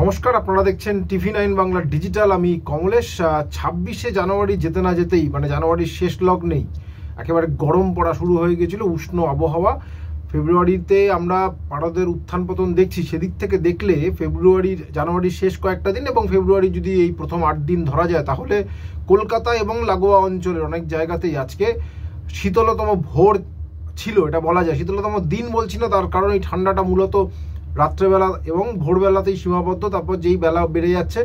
নমস্কার, আপনারা দেখছেন TV9 বাংলা ডিজিটাল। আমি কমলেশ। 26শে জানুয়ারি যেতে না যেতেই মানে জানুয়ারির শেষ লগ্নেই একেবারে গরম পড়া শুরু হয়ে গেছিল, উষ্ণ আবহাওয়া। ফেব্রুয়ারিতে আমরা পারদের উত্থান পতন দেখছি, সেদিক থেকে দেখলে জানুয়ারির শেষ কয়েকটা দিন এবং ফেব্রুয়ারি যদি এই প্রথম 8 দিন ধরা যায়, তাহলে কলকাতা এবং লাগোয়া অঞ্চলের অনেক জায়গাতেই আজকে শীতলতম ভোর ছিল, এটা বলা যায়। শীতলতম দিন বলছি না, তার কারণ এই ঠান্ডাটা মূলত রাত্রেবেলা এবং ভোরবেলাতেই সীমাবদ্ধ। তারপর যেই বেলা বেড়ে যাচ্ছে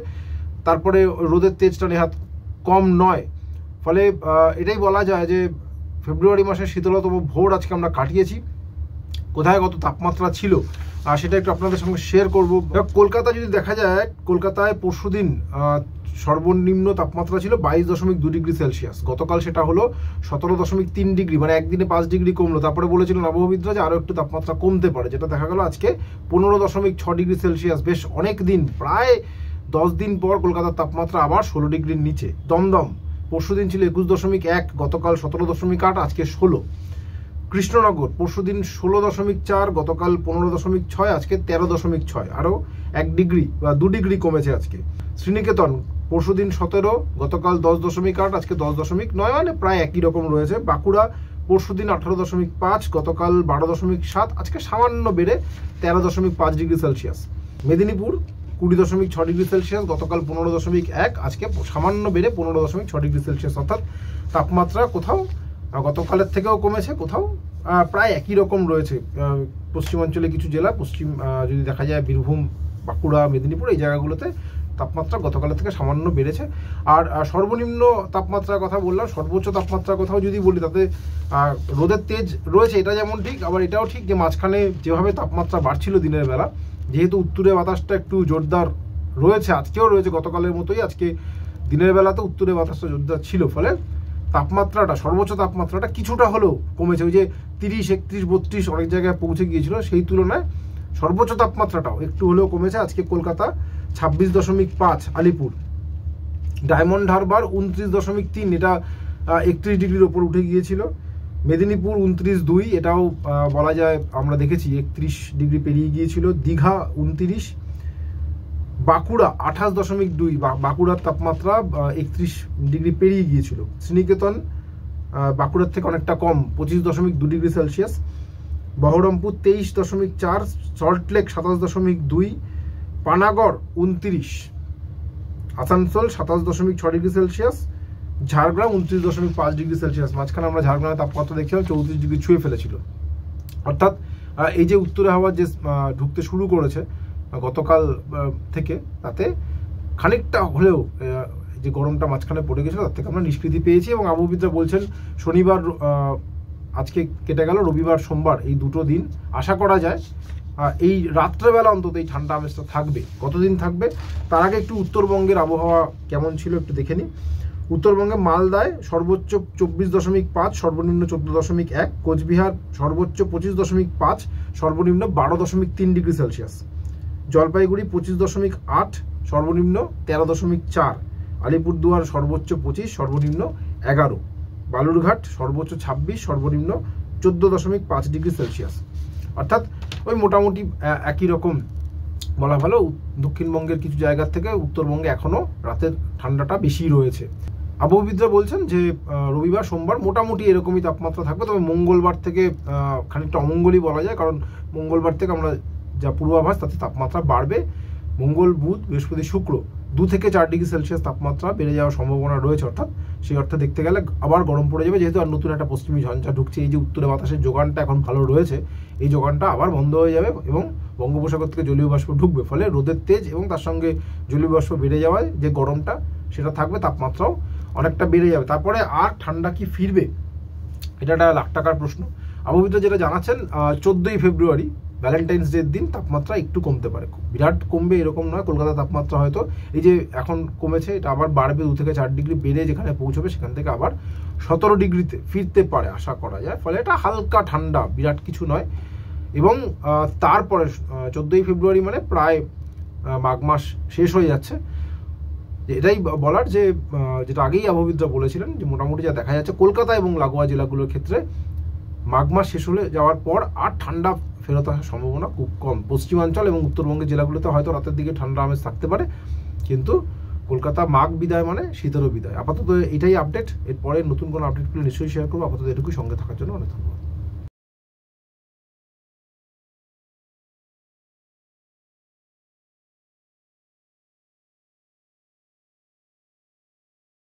তারপরে রোদের তেজটা নেহাত কম নয়। ফলে এটাই বলা যায় যে ফেব্রুয়ারি মাসের শীতলতম ভোর আজকে আমরা কাটিয়েছি। কোথায় কত তাপমাত্রা ছিল সেটা একটু আপনাদের সঙ্গে শেয়ার করব। কলকাতা যদি দেখা যায়, কলকাতায় পরশুদিন সর্বনিম্ন তাপমাত্রা ছিল 22.2 ডিগ্রি সেলসিয়াস। গতকাল সেটা হলো 17.3 ডিগ্রি, মানে একদিনে 5 ডিগ্রি কমলো। তারপরে বলেছিলেন আবহাওয়াবিদরা যে আরও একটু তাপমাত্রা কমতে পারে, যেটা দেখা গেল আজকে 15.6 ডিগ্রি সেলসিয়াস। বেশ অনেক দিন, প্রায় 10 দিন পর কলকাতার তাপমাত্রা আবার 16 ডিগ্রির নিচে। দমদম পরশুদিন ছিল 21.1, গতকাল 17.8, আজকে 16। কৃষ্ণনগর পরশুদিন 16.4, গতকাল 15.6, আজকে 13.6, আরও 1 ডিগ্রি বা 2 ডিগ্রি কমেছে আজকে। শ্রীনিকেতন পরশুদিন 17, গতকাল 10.8, আজকে 10.9, মানে প্রায় একই রকম রয়েছে। বাঁকুড়া পরশুদিন 18.5, গতকাল 12.7, আজকে সামান্য বেড়ে 13.5 degree Celsius. Medinipur 20.6 degree Celsius, গতকাল 15.1, আজকে সামান্য বেড়ে 15.6 ডিগ্রি সেলসিয়াস। অর্থাৎ তাপমাত্রা কোথাও গতকালের থেকেও কমেছে, কোথাও প্রায় একই রকম রয়েছে। পশ্চিমাঞ্চলে কিছু জেলা, যদি দেখা যায় বীরভূম, বাঁকুড়া, মেদিনীপুর, এই জায়গাগুলোতে তাপমাত্রা গতকালের থেকে সামান্য বেড়েছে। আর সর্বনিম্ন তাপমাত্রার কথা বললাম, সর্বোচ্চ তাপমাত্রার কথাও যদি বলি, তাতে রোদের তেজ রয়েছে, এটা যেমন ঠিক, আবার এটাও ঠিক যে মাঝখানে যেভাবে তাপমাত্রা বাড়ছিল দিনের বেলা, যেহেতু উত্তরে বাতাসটা একটু জোরদার রয়েছে, আজকেও রয়েছে গতকালের মতোই, আজকে দিনের বেলাতে উত্তরে বাতাসটা জোরদার ছিল, ফলে তাপমাত্রাটা, সর্বোচ্চ তাপমাত্রাটা কিছুটা হলেও কমেছে। ওই যে 30, 31, 32 অনেক জায়গায় পৌঁছে গিয়েছিল, সেই তুলনায় সর্বোচ্চ তাপমাত্রাটাও একটু হলেও কমেছে। আজকে কলকাতা 26.5, আলিপুর, ডায়মন্ড হারবার 29.3, এটা 31 ডিগ্রির ওপর উঠে গিয়েছিল। মেদিনীপুর 29.2, এটাও বলা যায় আমরা দেখেছি 31 ডিগ্রি পেরিয়ে গিয়েছিল। দীঘা 29, বাঁকুড়া 28.2, বাঁকুড়ার তাপমাত্রা 31 ডিগ্রি পেরিয়ে গিয়েছিল। শ্রীনিকেতন বাঁকুড়ার থেকে অনেকটা কম, 25.2 degree Celsius. Baharampur 23.4, Salt Lake 27.2, Panagarh 29, Asansol 27.6 degree Celsius, Jhargram 29.5 degree Celsius. মাঝখানে আমরা ঝাড়গ্রামের তাপমাত্রা দেখছিলাম 34 ডিগ্রি ছুঁয়ে ফেলেছিল। অর্থাৎ এই যে উত্তরে হাওয়া যে ঢুকতে শুরু করেছে গতকাল থেকে, তাতে খানিকটা হলেও যে গরমটা মাঝখানে পড়ে গেছিল তার থেকে আমরা নিষ্কৃতি পেয়েছি। এবং আবহাওয়াবিদরা বলছেন শনিবার, আজকে কেটে গেল, রবিবার সোমবার, এই দুটো দিন আশা করা যায় এই রাত্রেবেলা অন্তত এই ঠান্ডা আমেজটা থাকবে। কতদিন থাকবে তার আগে একটু উত্তরবঙ্গের আবহাওয়া কেমন ছিল একটু দেখে নিই। উত্তরবঙ্গে মালদায় সর্বোচ্চ 24.5, সর্বনিম্ন 14.1, কোচবিহার সর্বোচ্চ 25.5, সর্বনিম্ন 12.3 ডিগ্রি সেলসিয়াস। জলপাইগুড়ি 25.8, সর্বনিম্ন 13.4, আলিপুরদুয়ার সর্বোচ্চ 25, সর্বনিম্ন 11, বালুরঘাট সর্বোচ্চ 26, সর্বনিম্ন 14.5 ডিগ্রি সেলসিয়াস। অর্থাৎ ওই মোটামুটি একই রকম বলা ভালো। দক্ষিণবঙ্গের কিছু জায়গার থেকে উত্তরবঙ্গে এখনো রাতের ঠান্ডাটা বেশি রয়েছে। আবহাওয়াবিদরা বলছেন যে রবিবার সোমবার মোটামুটি এরকমই তাপমাত্রা থাকবে, তবে মঙ্গলবার থেকে খানিকটা অমঙ্গলই বলা যায়, কারণ মঙ্গলবার থেকে আমরা যা পূর্বাভাস তাতে তাপমাত্রা বাড়বে। মঙ্গল, বুধ, বৃহস্পতি, শুক্র 2 থেকে 4 ডিগ্রি সেলসিয়াস তাপমাত্রা বেড়ে যাওয়ার সম্ভাবনা রয়েছে। অর্থাৎ সেই অর্থে দেখতে গেলে আবার গরম পড়ে যাবে, যেহেতু আর নতুন একটা পশ্চিমী ঝঞ্ঝা ঢুকছে। এই যে উত্তরে বাতাসের যোগানটা এখন ভালো রয়েছে, এই যোগানটা আবার বন্ধ হয়ে যাবে এবং বঙ্গোপসাগর থেকে জলীয় বাষ্প ঢুকবে, ফলে রোদের তেজ এবং তার সঙ্গে জলীয় বাষ্প বেড়ে যাওয়ায় যে গরমটা সেটা থাকবে, তাপমাত্রাও অনেকটা বেড়ে যাবে। তারপরে আর ঠান্ডা কি ফিরবে, এটা একটা লাখ টাকার প্রশ্ন। আবহাওয়াবিদরা যেটা জানাচ্ছেন, 14ই ফেব্রুয়ারি ভ্যালেন্টাইন্স ডের দিন তাপমাত্রা একটু কমতে পারে, বিরাট কমবে এরকম নয়। কলকাতার তাপমাত্রা হয়তো এই যে এখন কমেছে, এটা আবার বাড়বে 2 থেকে 4 ডিগ্রি বেড়ে যেখানে পৌঁছবে সেখান থেকে আবার 17 ডিগ্রিতে ফিরতে পারে আশা করা যায়। ফলে এটা হালকা ঠান্ডা, বিরাট কিছু নয়। এবং তারপরে 14ই ফেব্রুয়ারি মানে প্রায় মাঘ মাস শেষ হয়ে যাচ্ছে। এটাই বলার যে যেটা আগেই আবহাওয়াবিদরা বলেছিলেন, যে মোটামুটি যা দেখা যাচ্ছে কলকাতা এবং লাগোয়া জেলাগুলোর ক্ষেত্রে মাঘ মাস শেষ হলে যাওয়ার পর আর ঠান্ডা ফেরত আসার সম্ভাবনা খুব কম। পশ্চিমাঞ্চল এবং উত্তরবঙ্গের জেলাগুলোতে হয়তো রাতের দিকে ঠান্ডা আমেজ থাকতে পারে, কিন্তু কলকাতা মাঘ বিদায় মানে শীতেরও বিদায়। আপাতত এটাই আপডেট। এরপরে নতুন কোনো আপডেট পেলে নিশ্চয়ই শেয়ার করবো। আপাতত এটুকুই, সঙ্গে থাকার জন্য অনেক ধন্যবাদ।